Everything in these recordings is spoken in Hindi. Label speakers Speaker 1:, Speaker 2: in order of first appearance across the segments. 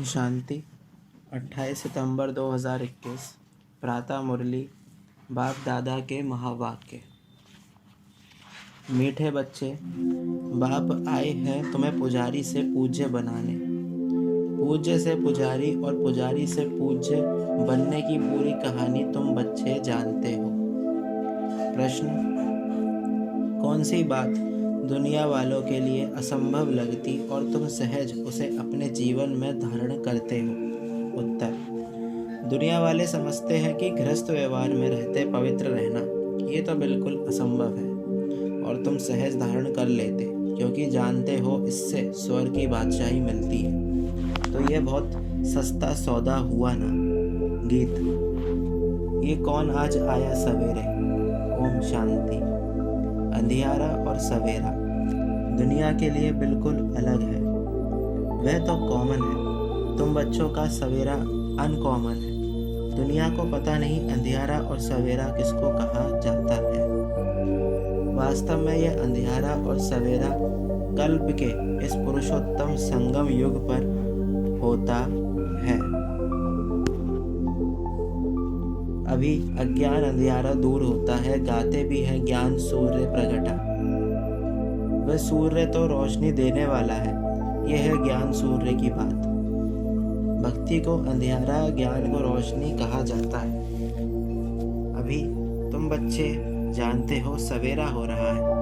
Speaker 1: शांति। 28 सितंबर 2021। प्रातः मुरली। बाप दादा के महावाक्य। मीठे बच्चे, बाप आए हैं तुम्हें पुजारी से पूज्य बनाने। पूज्य से पुजारी और पुजारी से पूज्य बनने की पूरी कहानी तुम बच्चे जानते हो। प्रश्न: कौन सी बात दुनिया वालों के लिए असंभव लगती और तुम सहज उसे अपने जीवन में धारण करते हो? उत्तर: दुनिया वाले समझते हैं कि गृहस्थ व्यवहार में रहते पवित्र रहना ये तो बिल्कुल असंभव है, और तुम सहज धारण कर लेते क्योंकि जानते हो इससे स्वर्ग की बादशाही मिलती है। तो ये बहुत सस्ता सौदा हुआ ना। गीत। ये कौन आज आया सवेरे। ओम शांति। अंधियारा और सवेरा दुनिया के लिए बिल्कुल अलग है। वह तो कॉमन है, तुम बच्चों का सवेरा अनकॉमन है। दुनिया को पता नहीं अंधियारा और सवेरा किसको कहा जाता है। वास्तव में यह अंधियारा और सवेरा कल्प के इस पुरुषोत्तम संगम युग पर होता है। अभी अज्ञान अंधियारा दूर होता है, गाते भी है ज्ञान सूर्य प्रगटा। वह सूर्य तो रोशनी देने वाला है, यह है ज्ञान सूर्य की बात। भक्ति को अंधियारा, ज्ञान को रोशनी कहा जाता है। अभी तुम बच्चे जानते हो सवेरा हो रहा है।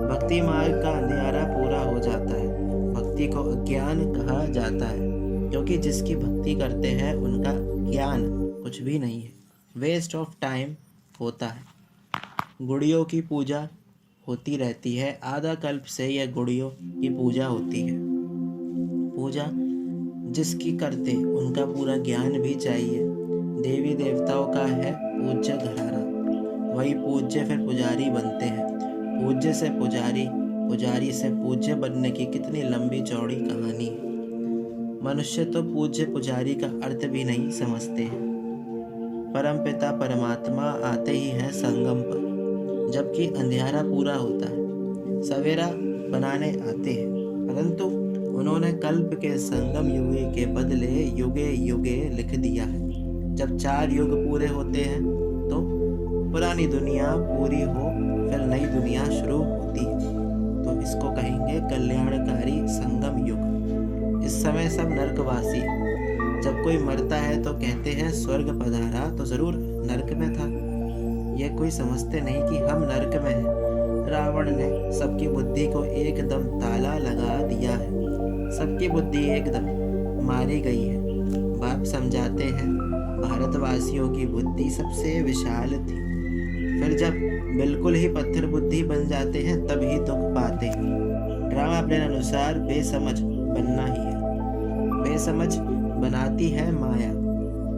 Speaker 1: भक्ति मार्ग का अंधियारा पूरा हो जाता है। भक्ति को अज्ञान कहा जाता है क्योंकि जिसकी भक्ति करते हैं उनका ज्ञान कुछ भी नहीं है, वेस्ट ऑफ टाइम होता है। गुड़ियों की पूजा होती रहती है, आधा कल्प से यह गुड़ियों की पूजा होती है। पूजा जिसकी करते उनका पूरा ज्ञान भी चाहिए। देवी देवताओं का है पूज्य घराना, वही पूज्य फिर पुजारी बनते हैं। पूज्य से पुजारी, पुजारी से पूज्य बनने की कितनी लंबी चौड़ी कहानी है। मनुष्य तो पूज्य पुजारी का अर्थ भी नहीं समझते हैं। परमपिता परमात्मा आते ही हैं संगम पर, जबकि अंधियारा पूरा होता है। सवेरा बनाने आते हैं, परंतु उन्होंने कल्प के संगम युगे के बदले युगे युगे लिख दिया है। जब 4 युग पूरे होते हैं तो पुरानी दुनिया पूरी हो, फिर नई दुनिया शुरू होती है, तो इसको कहेंगे कल्याणकारी संगम युग। इस समय सब नरकवासी। जब कोई मरता है तो कहते हैं स्वर्ग पधारा, तो जरूर नरक में था। यह कोई समझते नहीं कि हम नरक में हैं। रावण ने सबकी बुद्धि को एकदम ताला लगा दिया है, सबकी बुद्धि एकदम मारी गई है। बाप समझाते हैं भारतवासियों की बुद्धि सबसे विशाल थी, फिर जब बिल्कुल ही पत्थर बुद्धि बन जाते हैं तभी दुख पाते हैं। ड्रामा अपने अनुसार बेसमझ बनना ही है। बेसमझ बनाती है माया।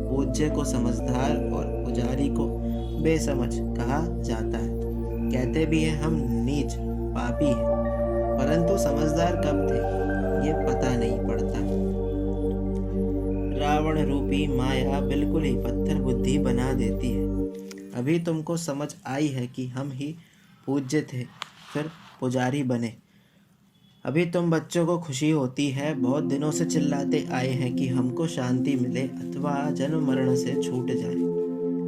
Speaker 1: पूज्य को समझदार और पुजारी को बेसमझ कहा जाता है। कहते भी हैं हम नीच पापी हैं, परंतु समझदार कब थे ये पता नहीं पड़ता। रावण रूपी माया बिल्कुल ही पत्थर बुद्धि बना देती है। अभी तुमको समझ आई है कि हम ही पूज्य थे फिर पुजारी बने। अभी तुम बच्चों को खुशी होती है, बहुत दिनों से चिल्लाते आए हैं कि हमको शांति मिले अथवा जन्म मरण से छूट जाए,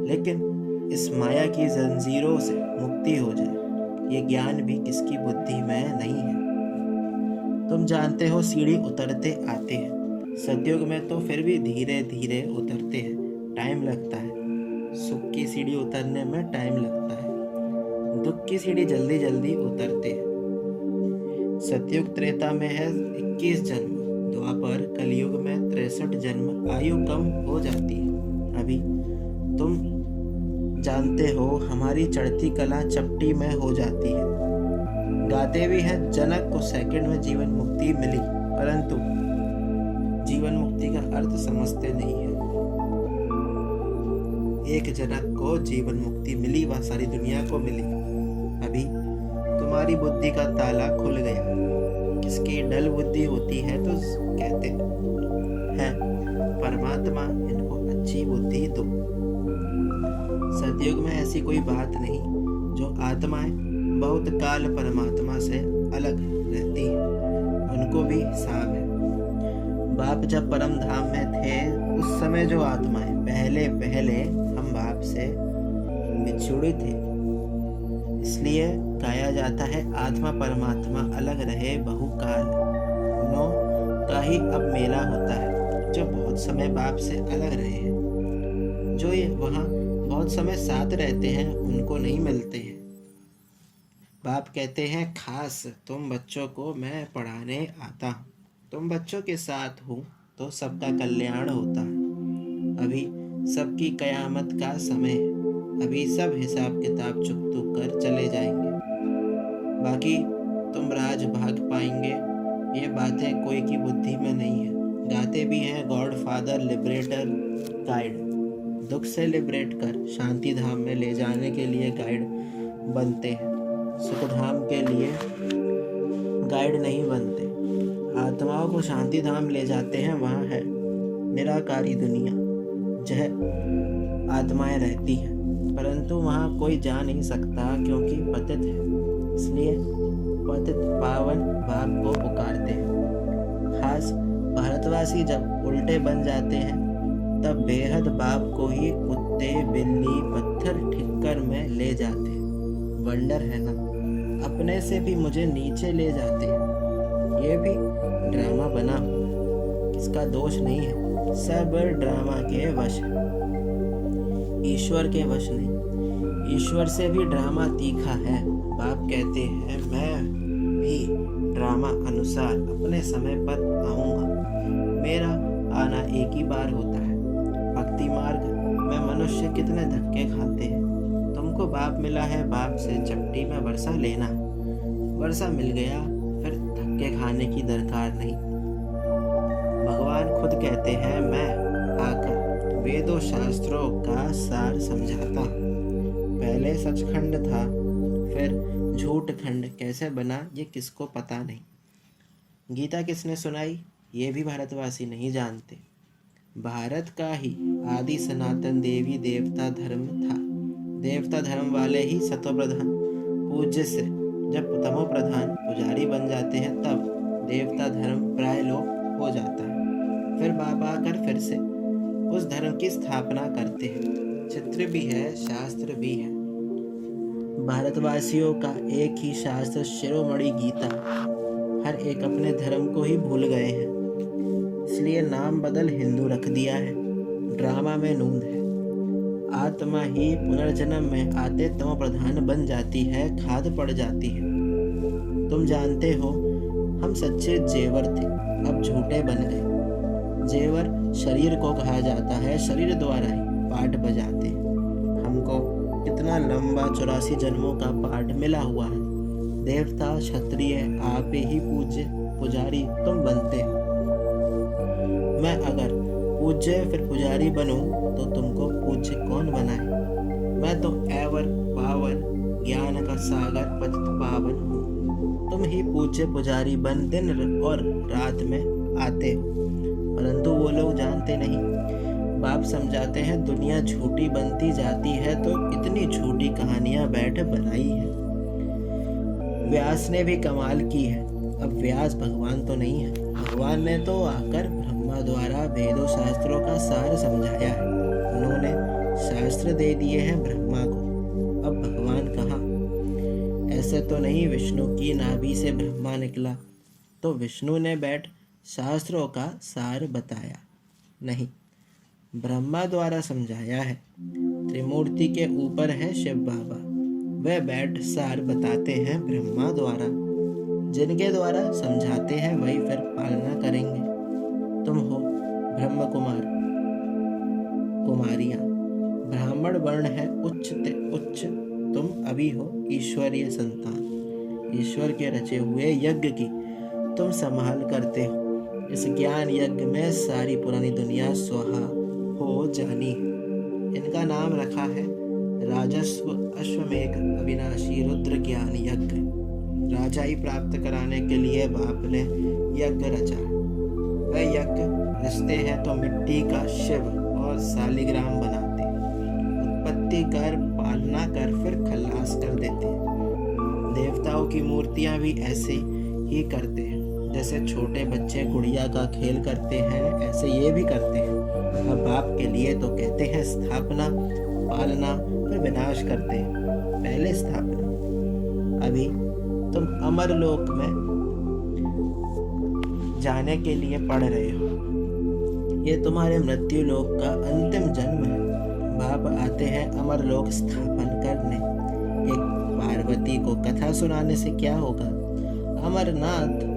Speaker 1: लेकिन इस माया की जंजीरों से मुक्ति हो जाए, ये ज्ञान भी किसकी बुद्धि में नहीं है। तुम जानते हो सीढ़ी उतरते आते हैं। सतयुग में तो फिर भी धीरे धीरे उतरते हैं, टाइम लगता है। सुख की सीढ़ी उतरने में टाइम लगता है, दुख की सीढ़ी जल्दी जल्दी उतरते हैं। सतयुग त्रेता में है 21 जन्म, द्वापर कलयुग में 63 जन्म, आयु कम हो जाती है। अभी तुम जानते हो हमारी चढ़ती कला चपटी में हो जाती है। गाते भी है जनक को सेकंड में जीवन मुक्ति मिली, परंतु जीवन मुक्ति का अर्थ समझते नहीं है। एक जनक को जीवन मुक्ति मिली, वह सारी दुनिया को मिली। अभी तुम्हारी बुद्धि का ताला खुल गया। किसकी डल बुद्धि होती है तो कहते हैं परमात्मा इनको अच्छी बुद्धि दो। सतयुग में ऐसी कोई बात नहीं। जो आत्माएं बहुत काल परमात्मा से अलग रहती हैं, उनको भी हिसाब है। बाप जब परम धाम में थे उस समय जो आत्माएं पहले पहले हम बाप से बिछुड़ी थे, इसलिए गाया जाता है आत्मा परमात्मा अलग रहे बहुकाल। उन्हों का ही अब मेला होता है जो बहुत समय बाप से अलग रहे हैं। जो ये वहाँ बहुत समय साथ रहते हैं उनको नहीं मिलते हैं। बाप कहते हैं खास तुम बच्चों को मैं पढ़ाने आता हूँ, तुम बच्चों के साथ हूँ तो सबका कल्याण होता है। अभी सबकी कयामत का समय है, अभी सब हिसाब किताब चुकतू कर चले जाएंगे, बाकी तुम राज भाग पाएंगे। ये बातें कोई की बुद्धि में नहीं है। गाते भी हैं गॉड फादर लिबरेटर गाइड, दुख से लिबरेट कर शांति धाम में ले जाने के लिए गाइड बनते हैं, सुख धाम के लिए गाइड नहीं बनते। आत्माओं को शांति धाम ले जाते हैं, वहाँ है निराकारी दुनिया जह आत्माएं रहती हैं, परंतु वहाँ कोई जा नहीं सकता क्योंकि पतित है, इसलिए पतित पावन बाप को पुकारते हैं। खास भारतवासी जब उल्टे बन जाते हैं तब बेहद बाप को ही कुत्ते बिल्ली पत्थर ठिक्कर में ले जाते हैं। वंडर है ना, अपने से भी मुझे नीचे ले जाते हैं। ये भी ड्रामा बना, इसका दोष नहीं है, सब ड्रामा के वश है, ईश्वर के वश नहीं। ईश्वर से भी ड्रामा तीखा है। बाप कहते हैं मैं भी ड्रामा अनुसार अपने समय पर आऊँगा। मेरा आना एक ही बार होता है। भक्ति मार्ग में मनुष्य कितने धक्के खाते हैं। तुमको बाप मिला है, बाप से चपटी में वर्षा लेना, वर्षा मिल गया फिर धक्के खाने की दरकार नहीं। भगवान खुद कहते हैं मैं आकर वेदों शास्त्रों का सार समझाता हूँ। पहले सचखंड था फिर झूठ खंड कैसे बना ये किसको पता नहीं। गीता किसने सुनाई ये भी भारतवासी नहीं जानते। भारत का ही आदि सनातन देवी देवता धर्म था। देवता धर्म वाले ही सतो प्रधान पूज्य से जब तमो प्रधान पुजारी बन जाते हैं तब देवता धर्म प्राय लोप हो जाता है। फिर बाबा आकर फिर से उस धर्म की स्थापना करते हैं। चित्र भी है, शास्त्र भी है। भारतवासियों का एक ही शास्त्र शिरोमणि गीता, हर एक अपने धर्म को ही भूल गए हैं, इसलिए नाम बदल हिंदू रख दिया है। ड्रामा में नूंद है। आत्मा ही पुनर्जन्म में आते तमो प्रधान बन जाती है, खाद पड़ जाती है। तुम जानते हो हम सच्चे जेवर थे, अब झूठे बन गए। जेवर शरीर को कहा जाता है, शरीर द्वारा ही पाठ बजाते हैं। हमको कितना लंबा 84 जन्मों का पाठ मिला हुआ है। देवता क्षत्रिय आप ही पूज्य पुजारी तुम बनते हो। मैं अगर पूज्य फिर पुजारी बनूं तो तुमको पूज्य कौन बनाए। मैं तो एवर पावन ज्ञान का सागर पतित पावन हूँ। तुम ही पूज्य पुजारी बन दिन और रात में आते हो, परंतु वो लोग जानते नहीं। बाप समझाते हैं दुनिया झूठी बनती जाती है तो इतनी झूठी कहानियां बैठ बनाई है। व्यास ने भी कमाल की है। अब व्यास भगवान तो नहीं है, भगवान ने तो आकर ब्रह्मा द्वारा वेदों शास्त्रों का सार समझाया है। उन्होंने शास्त्र दे दिए हैं ब्रह्मा को, अब भगवान कहाँ। ऐसे तो नहीं विष्णु की नाभि से ब्रह्मा निकला तो विष्णु ने बैठ शास्त्रों का सार बताया, नहीं, ब्रह्मा द्वारा समझाया है। त्रिमूर्ति के ऊपर है शिव बाबा, वह बैठ सार बताते हैं ब्रह्मा द्वारा। जिनके द्वारा समझाते हैं वही फिर पालना करेंगे। तुम हो ब्रह्म कुमार कुमारियां, ब्राह्मण वर्ण है उच्च ते उच्च, तुम अभी हो ईश्वरीय संतान। ईश्वर के रचे हुए यज्ञ की तुम संभाल करते हो। इस ज्ञान यज्ञ में सारी पुरानी दुनिया स्वाहा हो जानी है। इनका नाम रखा है राजस्व अश्वमेघ अविनाशी रुद्र ज्ञान यज्ञ। राजाई प्राप्त कराने के लिए बाप ने यज्ञ रचा। वह यज्ञ रचते हैं तो मिट्टी का शिव और सालिग्राम बनाते हैं। उत्पत्ति कर पालना कर फिर खल्लास कर देते हैं। देवताओं की मूर्तियां भी ऐसे ही करते हैं। जैसे छोटे बच्चे गुड़िया का खेल करते हैं, ऐसे ये भी करते हैं। अब बाप के लिए तो कहते हैं स्थापना, पालना, फिर विनाश करते हैं। पहले स्थापना। अभी तुम अमरलोक में जाने के लिए पढ़ रहे हो। ये तुम्हारे मृत्यु लोक का अंतिम जन्म है। बाप आते हैं अमरलोक स्थापन करने। एक पार्वती को कथा सुनाने से क्या होगा? अमरनाथ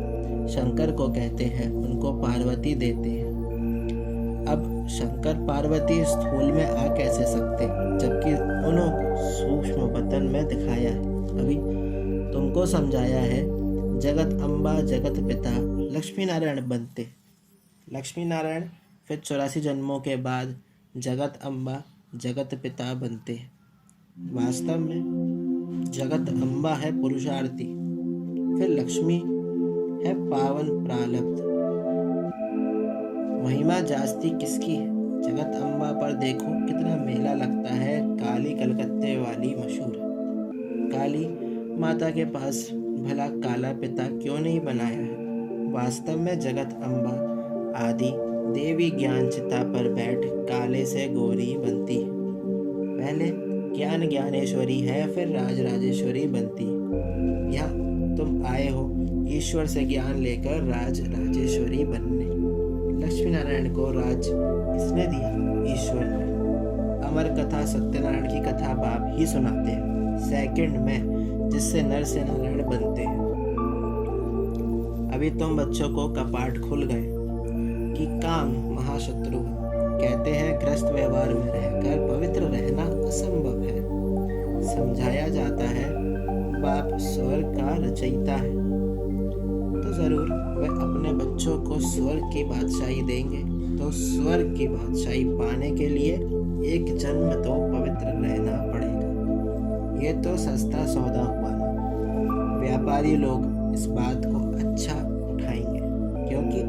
Speaker 1: शंकर को कहते हैं, उनको पार्वती देते हैं। अब शंकर पार्वती स्थूल में आ कैसे सकते, जबकि उन्होंने सूक्ष्म बतन में दिखाया है। अभी तुमको समझाया है। जगत अम्बा, जगत पिता लक्ष्मी नारायण बनते। लक्ष्मी नारायण फिर 84 जन्मों के बाद जगत अम्बा, जगत पिता बनते। वास्तव में जगत अम्बा है पुरुषार्थी, फिर लक्ष्मी है पावन प्रारब्ध। महिमा जास्ती किसकी है? जगत अम्बा पर देखो कितना मेला लगता है। काली कलकत्ते वाली मशहूर है। काली माता के पास भला काला पिता क्यों नहीं बनाया है? वास्तव में जगत अम्बा आदि देवी ज्ञान चिता पर बैठ काले से गोरी बनती है। पहले ज्ञान ज्ञानेश्वरी है, फिर राज राजेश्वरी बनती है। यहाँ तुम आए हो ईश्वर से ज्ञान लेकर राज राजेश्वरी बनने। लक्ष्मी नारायण को राज किसने दिया? ईश्वर ने। अमर कथा सत्यनारायण की कथा बाप ही सुनाते हैं सेकंड में, जिससे नर से नारायण बनते हैं। अभी तुम बच्चों को कपाट खुल गए कि काम महाशत्रु है। कहते हैं गृहस्थ व्यवहार में रहकर पवित्र रहना असंभव है। समझाया जाता है बाप स्वर्ग का रचयिता है, तो जरूर वह अपने बच्चों को स्वर्ग की बादशाही देंगे। तो स्वर्ग की बादशाही पाने के लिए एक जन्म तो पवित्र रहना पड़ेगा। ये तो सस्ता सौदा हुआ ना। व्यापारी लोग इस बात को अच्छा उठाएंगे, क्योंकि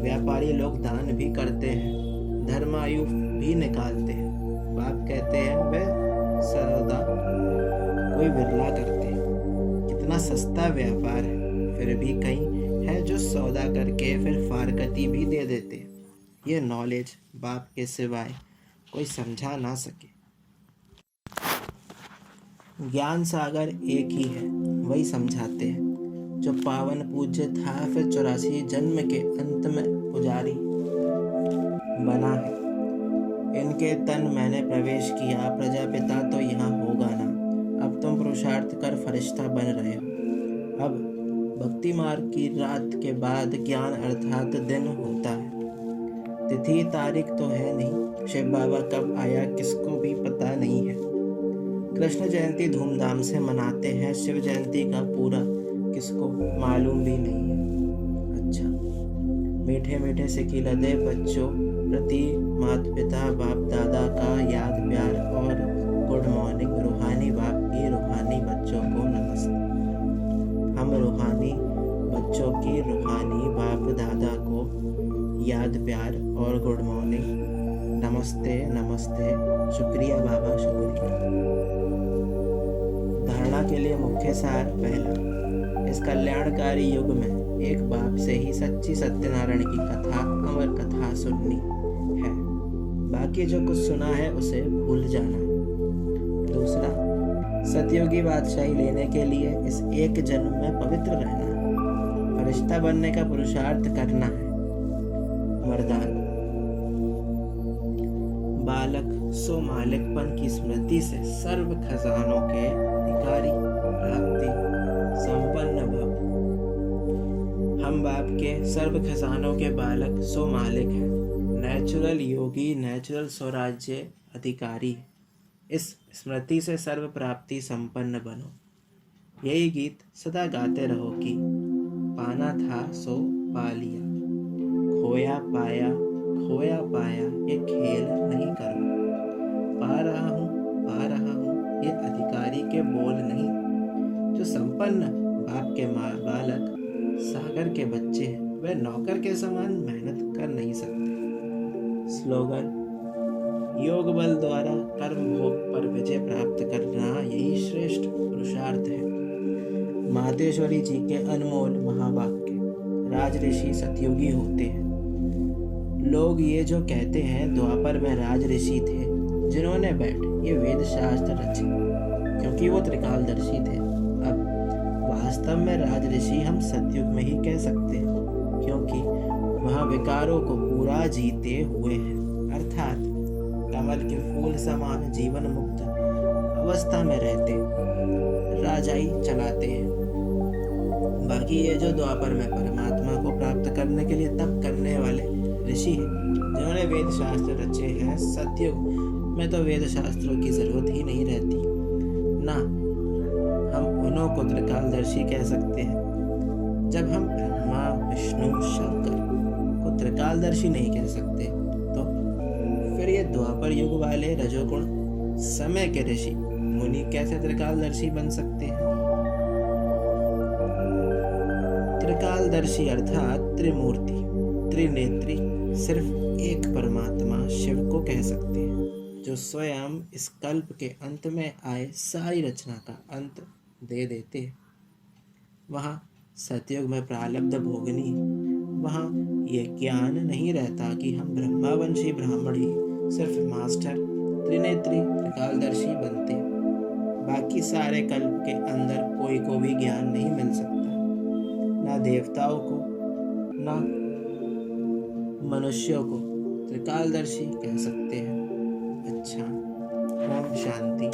Speaker 1: व्यापारी लोग दान भी करते हैं, धर्मायु भी निकालते हैं। बाप कहते हैं वे सौदा कोई बिरला करते हैं। कितना सस्ता व्यापार है। फिर भी कई है जो सौदा करके फिर फारकती भी दे देते हैं। ये नॉलेज बाप के सिवाय कोई समझा ना सके। ज्ञान सागर एक ही है, वही समझाते हैं। जो पावन पूज्य था, फिर 84 जन्म के अंत में पुजारी बना है। इनके तन मैंने प्रवेश किया, प्रजापिता तो यहाँ होगा ना। अब तुम पुरुषार्थ कर फरिश्ता बन रहे हो। अब भक्ति मार्ग की रात के बाद ज्ञान अर्थात दिन होता है। तिथि तारीख तो है नहीं। शिव बाबा कब आया किसको भी पता नहीं है। कृष्ण जयंती धूमधाम से मनाते हैं, शिव जयंती का पूरा किसको मालूम भी नहीं है। अच्छा, मीठे मीठे सिकिलदे बच्चों प्रति माता पिता बाप दादा का याद प्यार और गुड मॉर्निंग। रूहानी बाप की रूहानी बच्चों को नमस्ते। हम रूहानी बच्चों की रूहानी बाप दादा को याद प्यार और गुड मॉर्निंग। नमस्ते नमस्ते, शुक्रिया बाबा शुक्रिया। धारणा के लिए मुख्य सार पहला, इस कल्याणकारी युग में एक बाप से ही सच्ची सत्यनारायण की कथा अमर कथा सुननी है। बाकी जो कुछ सुना है उसे भूल जाना। दूसरा, सतयुगी बादशाही लेने के लिए इस एक जन्म में पवित्र रहना, फरिश्ता बनने का पुरुषार्थ करना है। वरदान, बालक सो मालिकपन की स्मृति से सर्व खजानों के अधिकारी प्राप्ति संपन्न भव। हम बाप के सर्व खजानों के बालक सो मालिक हैं। नेचुरल योगी, नेचुरल स्वराज्य अधिकारी। इस स्मृति से सर्व प्राप्ति संपन्न बनो। यही गीत सदा गाते रहो कि पाना था सो पा लिया, खोया पाया ये खेल नहीं करो। पा रहा हूँ ये अधिकारी के बोल नहीं। जो संपन्न बाप के बालक सागर के बच्चे हैं, वे नौकर के समान मेहनत कर नहीं सकते। स्लोगन, योग बल द्वारा कर्म भोग पर विजय प्राप्त करना यही श्रेष्ठ पुरुषार्थ है। मातेश्वरी जी के अनमोल महावाक्य। राजऋषि सतयुगी होते हैं। लोग ये जो कहते हैं द्वापर में राजऋषि थे जिन्होंने बैठ ये वेद शास्त्र रचे, क्योंकि वो त्रिकालदर्शी थे। अब वास्तव में राजऋषि हम सतयुग में ही कह सकते हैं, क्योंकि वह विकारों को पूरा जीते हुए हैं, अर्थात कमल के फूल समान जीवन मुक्त अवस्था में रहते राजाई चलाते हैं। बाकी ये जो द्वापर में परमात्मा को प्राप्त करने के लिए तप करने वाले ऋषि हैं जिन्होंने वेद शास्त्र रचे हैं, सतयुग में तो वेद शास्त्रों की जरूरत ही नहीं रहती ना। हम उन्हों को त्रिकालदर्शी कह सकते हैं। जब हम ब्रह्मा विष्णु शंकर को त्रिकालदर्शी नहीं कह सकते तो फिर ये द्वापर युग वाले रजोगुण समय के ऋषि मुनि कैसे त्रिकालदर्शी बन सकते हैं? त्रिकालदर्शी अर्थात त्रिमूर्ति त्रिनेत्री सिर्फ एक परमात्मा शिव को कह सकते हैं, जो स्वयं इस कल्प के अंत में आए सारी रचना का अंत दे देते। वहाँ सतयुग में प्रारब्ध भोगनी, वहाँ ये ज्ञान नहीं रहता कि हम ब्रह्मावंशी ब्राह्मण ही सिर्फ मास्टर त्रिनेत्री त्रिकालदर्शी बनते। बाकी सारे कल्प के अंदर कोई को भी ज्ञान नहीं मिल सकता, ना देवताओं को ना मनुष्यों को त्रिकालदर्शी कह सकते हैं। अच्छा, ओम शांति।